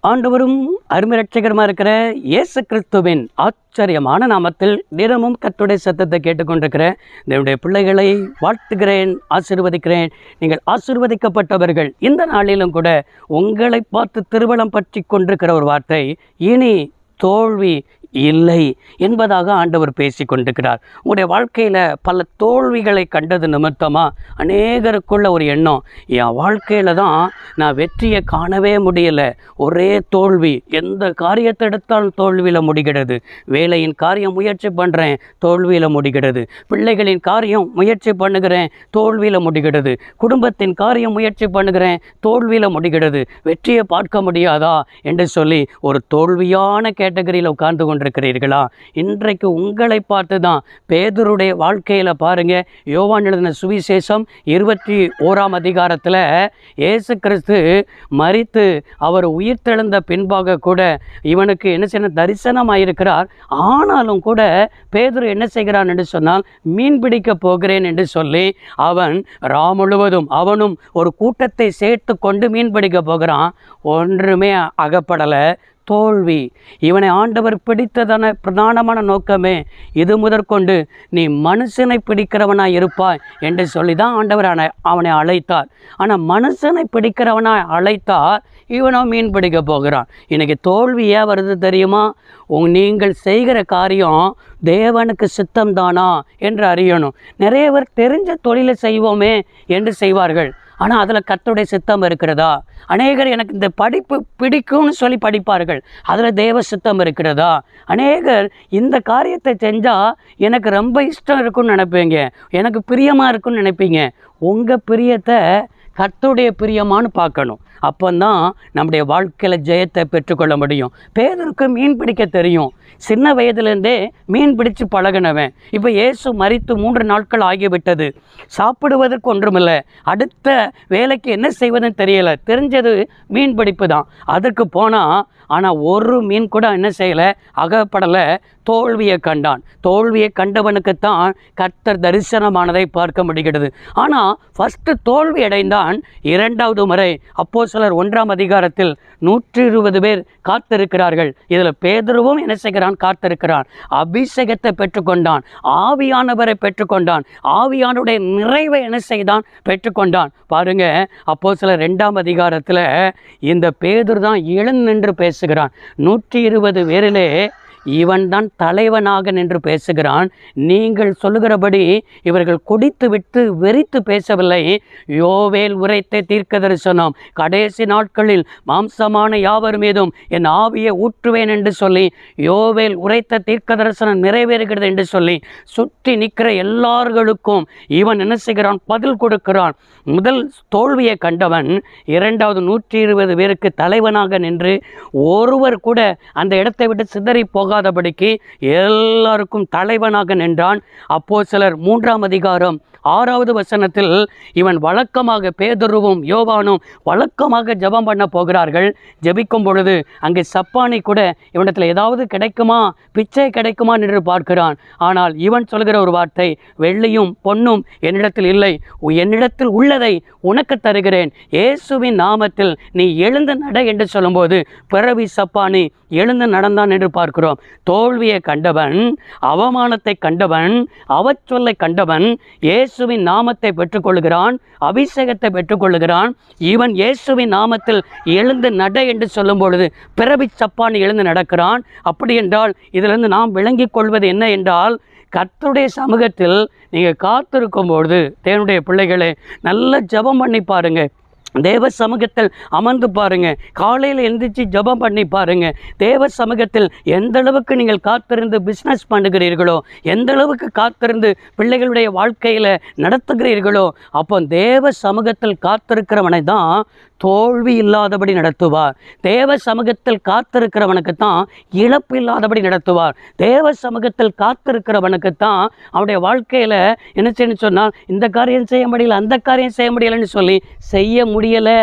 ஆண்டவரும் அருமை ரட்சகருமாக இருக்கிற இயேசு கிறிஸ்துவின் ஆச்சரியமான நாமத்தில் தினமும் கர்த்தருடைய சத்தத்தை கேட்டுக்கொண்டிருக்கிற என்னுடைய பிள்ளைகளை வாழ்த்துகிறேன், ஆசீர்வதிக்கிறேன். நீங்கள் ஆசீர்வதிக்கப்பட்டவர்கள். இந்த நாளிலும் கூட உங்களை பார்த்து திருவளம் பற்றி கொண்டிருக்கிற ஒரு வார்த்தை, இனி தோல்வி இல்லை என்பதாக ஆண்டவர் பேசி கொண்டிருக்கிறார். உங்களுடைய வாழ்க்கையில் பல தோல்விகளை கண்டது நிமித்தமாக அநேகருக்குள்ள ஒரு எண்ணம், என் வாழ்க்கையில் தான் நான் வெற்றியை காணவே முடியலை, ஒரே தோல்வி, எந்த காரியத்தை எடுத்தாலும் தோல்வியில் முடிகிறது. வேலையின் காரியம் முயற்சி பண்ணுறேன், தோல்வியில் முடிகிறது. பிள்ளைகளின் காரியம் முயற்சி பண்ணுகிறேன், தோல்வியில் முடிகிறது. குடும்பத்தின் காரியம் முயற்சி பண்ணுகிறேன், தோல்வியில் முடிகிறது. வெற்றியை பார்க்க முடியாதா என்று சொல்லி ஒரு தோல்வியான கேட்டகரியில் உட்கார்ந்து கொண்டிருக்கிறீர்களா? இன்றைக்கு உங்களை பார்த்து தான் பேதுருடைய வாழ்க்கையில் பாருங்க, யோவான் எழுதின சுவிசேஷம் 21ஆம் அதிகாரத்தில் இயேசு கிறிஸ்து மரித்து அவர் உயிர்த்தெழுந்த பின்பாக கூட இவனுக்கு என்ன செய்ய தரிசனமாயிருக்கிறார். ஆனாலும் கூட பேதுரு என்ன செய்கிறான் என்று சொன்னால், மீன் பிடிக்க போகிறேன் என்று சொல்லி அவன் முழுவதும் அவனும் ஒரு கூட்டத்தை சேர்த்து கொண்டு மீன் பிடிக்க போகிறான். ஒன்றுமே அகப்படலை, தோல்வி. இவனை ஆண்டவர் பிடித்ததான பிரதானமான நோக்கமே இது முதற்கொண்டு நீ மனுஷனை பிடிக்கிறவனாய் இருப்பாய் என்று சொல்லி தான் ஆண்டவர் அவனை அழைத்தார். ஆனால் மனுஷனை பிடிக்கிறவனாய் அழைத்தார், இவனோ மீன் பிடிக்க போகிறான். இன்றைக்கி தோல்வி ஏன் வருது தெரியுமா? நீங்கள் செய்கிற காரியம் தேவனுக்கு சித்தம்தானா என்று அறியணும். நிறைய பேர் தெரிஞ்ச தொழிலை செய்வோமே என்று செய்வார்கள், ஆனால் அதில் கர்த்தருடைய சித்தம் இருக்கிறதா? அநேகர் எனக்கு இந்த படிப்பு பிடிக்கும்னு சொல்லி படிப்பார்கள், அதில் தேவ சித்தம் இருக்கிறதா? அநேகர் இந்த காரியத்தை செஞ்சால் எனக்கு ரொம்ப இஷ்டம் இருக்குன்னு நினைப்பீங்க, எனக்கு பிரியமாக இருக்குன்னு நினைப்பீங்க. உங்கள் பிரியத்தை கர்த்தருடைய பிரியமானு பார்க்கணும். அப்போதான் நம்முடைய வாழ்க்கையில் ஜெயத்தை பெற்றுக்கொள்ள முடியும். பேதுருக்கு மீன் பிடிக்க தெரியும், சின்ன வயதுலேருந்தே மீன் பிடிச்சு பழகினவன். இப்போ இயேசு மரித்து 3 நாட்கள் ஆகிவிட்டது, சாப்பிடுவதற்கு ஒன்றுமில்லை, அடுத்த வேலைக்கு என்ன செய்வதுன்னு தெரியலை. தெரிஞ்சது மீன் பிடிப்பு தான். அதற்கு போனால் ஆனால் ஒரு மீன் கூட என்ன செய்யலை, அகப்படலை. தோல்வியை கண்டான். தோல்வியை கண்டவனுக்குத்தான் கர்த்தர் தரிசனமானதை பார்க்க முடிகிறது. ஆனால் ஃபஸ்ட்டு தோல்வி அடைந்தான். 2வது முறை அப்போஸ்தலர் 1ஆம் அதிகாரத்தில் 120 பேர் காத்திருக்கிறார்கள். இதில் பேதுருவும் என்ன செய்கிறான், காத்திருக்கிறான். அபிஷேகத்தை பெற்றுக்கொண்டான், ஆவியானவரை பெற்றுக்கொண்டான், ஆவியானுடைய நிறைவை என்ன செய்தான், பெற்றுக்கொண்டான். பாருங்க, அப்போஸ்தலர் 2ஆம் அதிகாரத்தில் இந்த பேதுரு தான் எழுந்து நின்று பேசுகிறான். 120 பேரிலே இவன் தான் தலைவனாக நின்று பேசுகிறான். நீங்கள் சொல்லுகிறபடி இவர்கள் குடித்து விட்டு வெறித்து பேசவில்லை. யோவேல் உரைத்த தீர்க்க தரிசனம், கடைசி நாட்களில் மாம்சமான யாவர் மீதும் என் ஆவியை ஊற்றுவேன் என்று சொல்லி யோவேல் உரைத்த தீர்க்க தரிசனம் நிறைவேறுகிறது என்று சொல்லி சுற்றி நிற்கிற எல்லார்களுக்கும் இவன் என்ன செய்கிறான், பதில் கொடுக்கிறான். முதல் தோல்வியை கண்டவன் 2வது 120 பேருக்கு தலைவனாக நின்று ஒருவர் கூட அந்த இடத்தை விட்டு சிதறி போகாதபடிக்கு எல்லாருக்கும் தலைவனாக நின்றான். அப்போஸ்தலர் 3ஆம் அதிகாரம் 6வது வசனத்தில் இவன் வழக்கமாக, பேதுருவும் யோவானும் வழக்கமாக ஜெபம் பண்ண போகிறார்கள். ஜெபிக்கும் பொழுது அங்கே சப்பானி கூட இவனிடத்தில் ஏதாவது கிடைக்குமா, பிச்சை கிடைக்குமா என்று பார்க்கிறான். ஆனால் இவன் சொல்கிற ஒரு வார்த்தை, வெள்ளியும் பொன்னும் என்னிடத்தில் இல்லை, என்னிடத்தில் உள்ளதை உனக்கு தருகிறேன், இயேசுவின் நாமத்தில் நீ எழுந்து நட என்று சொல்லும்போது பிறவி சப்பானி எழுந்து நடந்தான் என்று பார்க்கிறோம். தோல்வியை கண்டவன், அவமானத்தை கண்டவன், அவச்சொல்லை கண்டவன் இயேசுவின் நாமத்தை பெற்றுக்கொள்கிறான், அபிஷேகத்தை பெற்றுக்கொள்கிறான். இவன் இயேசுவின் நாமத்தில் எழுந்து நட என்று சொல்லும் பொழுது பிறவி சப்பானி எழுந்து நடக்கிறான். அப்படி என்றால் இதிலிருந்து நாம் விளங்கிக் கொள்வது என்ன என்றால், கர்த்தருடைய சமூகத்தில் நீங்கள் காத்திருக்கும்பொழுது தேவனுடைய பிள்ளைகளே நல்ல ஜெபம் பண்ணி பாருங்க. தேவ சமூகத்தில் அமர்ந்து பாருங்க, காலையில் எழுந்திரிச்சு ஜெபம் பண்ணி பாருங்க. தேவ சமூகத்தில் எந்த அளவுக்கு நீங்கள் காத்திருந்து பிஸ்னஸ் பண்ணுகிறீர்களோ, எந்த அளவுக்கு காத்திருந்து பிள்ளைகளுடைய வாழ்க்கையில் நடத்துகிறீர்களோ, அப்போ தேவ சமூகத்தில் காத்திருக்கிறவனை தான் தோல்வி இல்லாதபடி நடத்துவார். தேவ சமூகத்தில் காத்திருக்கிறவனுக்கு தான் இழப்பு இல்லாதபடி நடத்துவார். தேவ சமூகத்தில் காத்திருக்கிறவனுக்கு தான் அவனுடைய வாழ்க்கையில் என்ன செய்யணும்னு சொன்னால், இந்த காரியம் செய்ய முடியல, அந்த காரியம் செய்ய முடியலைன்னு சொல்லி செய்ய முடியலை,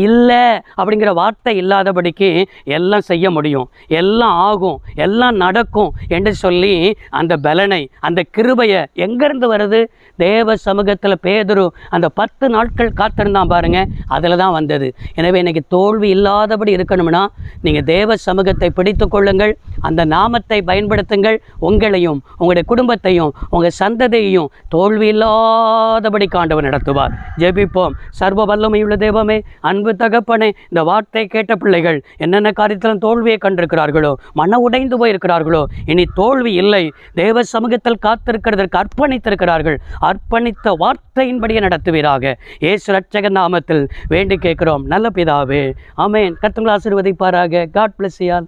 இல்லை அப்படிங்கிற வார்த்தை இல்லாதபடிக்கு எல்லாம் செய்ய முடியும், எல்லாம் ஆகும், எல்லாம் நடக்கும் என்று சொல்லி அந்த பலனை, அந்த கிருபையை எங்கேருந்து வருது? தேவ சமூகத்தில் பேதுரு அந்த 10 நாட்கள் காத்திருந்தான் பாருங்க, அதில் தான் வந்தது. எனவே இன்னைக்கு தோல்வி இல்லாதபடி இருக்கணும்னா நீங்கள் தேவ சமூகத்தை பிடித்து கொள்ளுங்கள், அந்த நாமத்தை பயன்படுத்துங்கள். உங்களையும் உங்களுடைய குடும்பத்தையும் உங்கள் சந்ததியையும் தோல்வி இல்லாதபடி ஆண்டவர் நடத்துவார். ஜெபிப்போம். சர்வ வல்லமையுள்ள தேவமே, அன்பு தகப்பனே, இந்த வார்த்தை கேட்ட பிள்ளைகள் என்னென்ன காரியத்திலும் தோல்வியை கண்டிருக்கிறார்களோ, மன உடைந்து போயிருக்கிறார்களோ, இனி தோல்வி இல்லை, தேவ சமூகத்தில் காத்திருக்கிறதற்கு அர்ப்பணித்திருக்கிறார்கள். அர்ப்பணித்த வார்த்தையின்படியே நடத்துவீராக. இயேசு ரட்சகர் நாமத்தில் வேண்டி கேட்கிறோம் நல்ல பிதாவே, ஆமென். கர்த்தர் ஆசீர்வதிப்பாராக. God bless you all.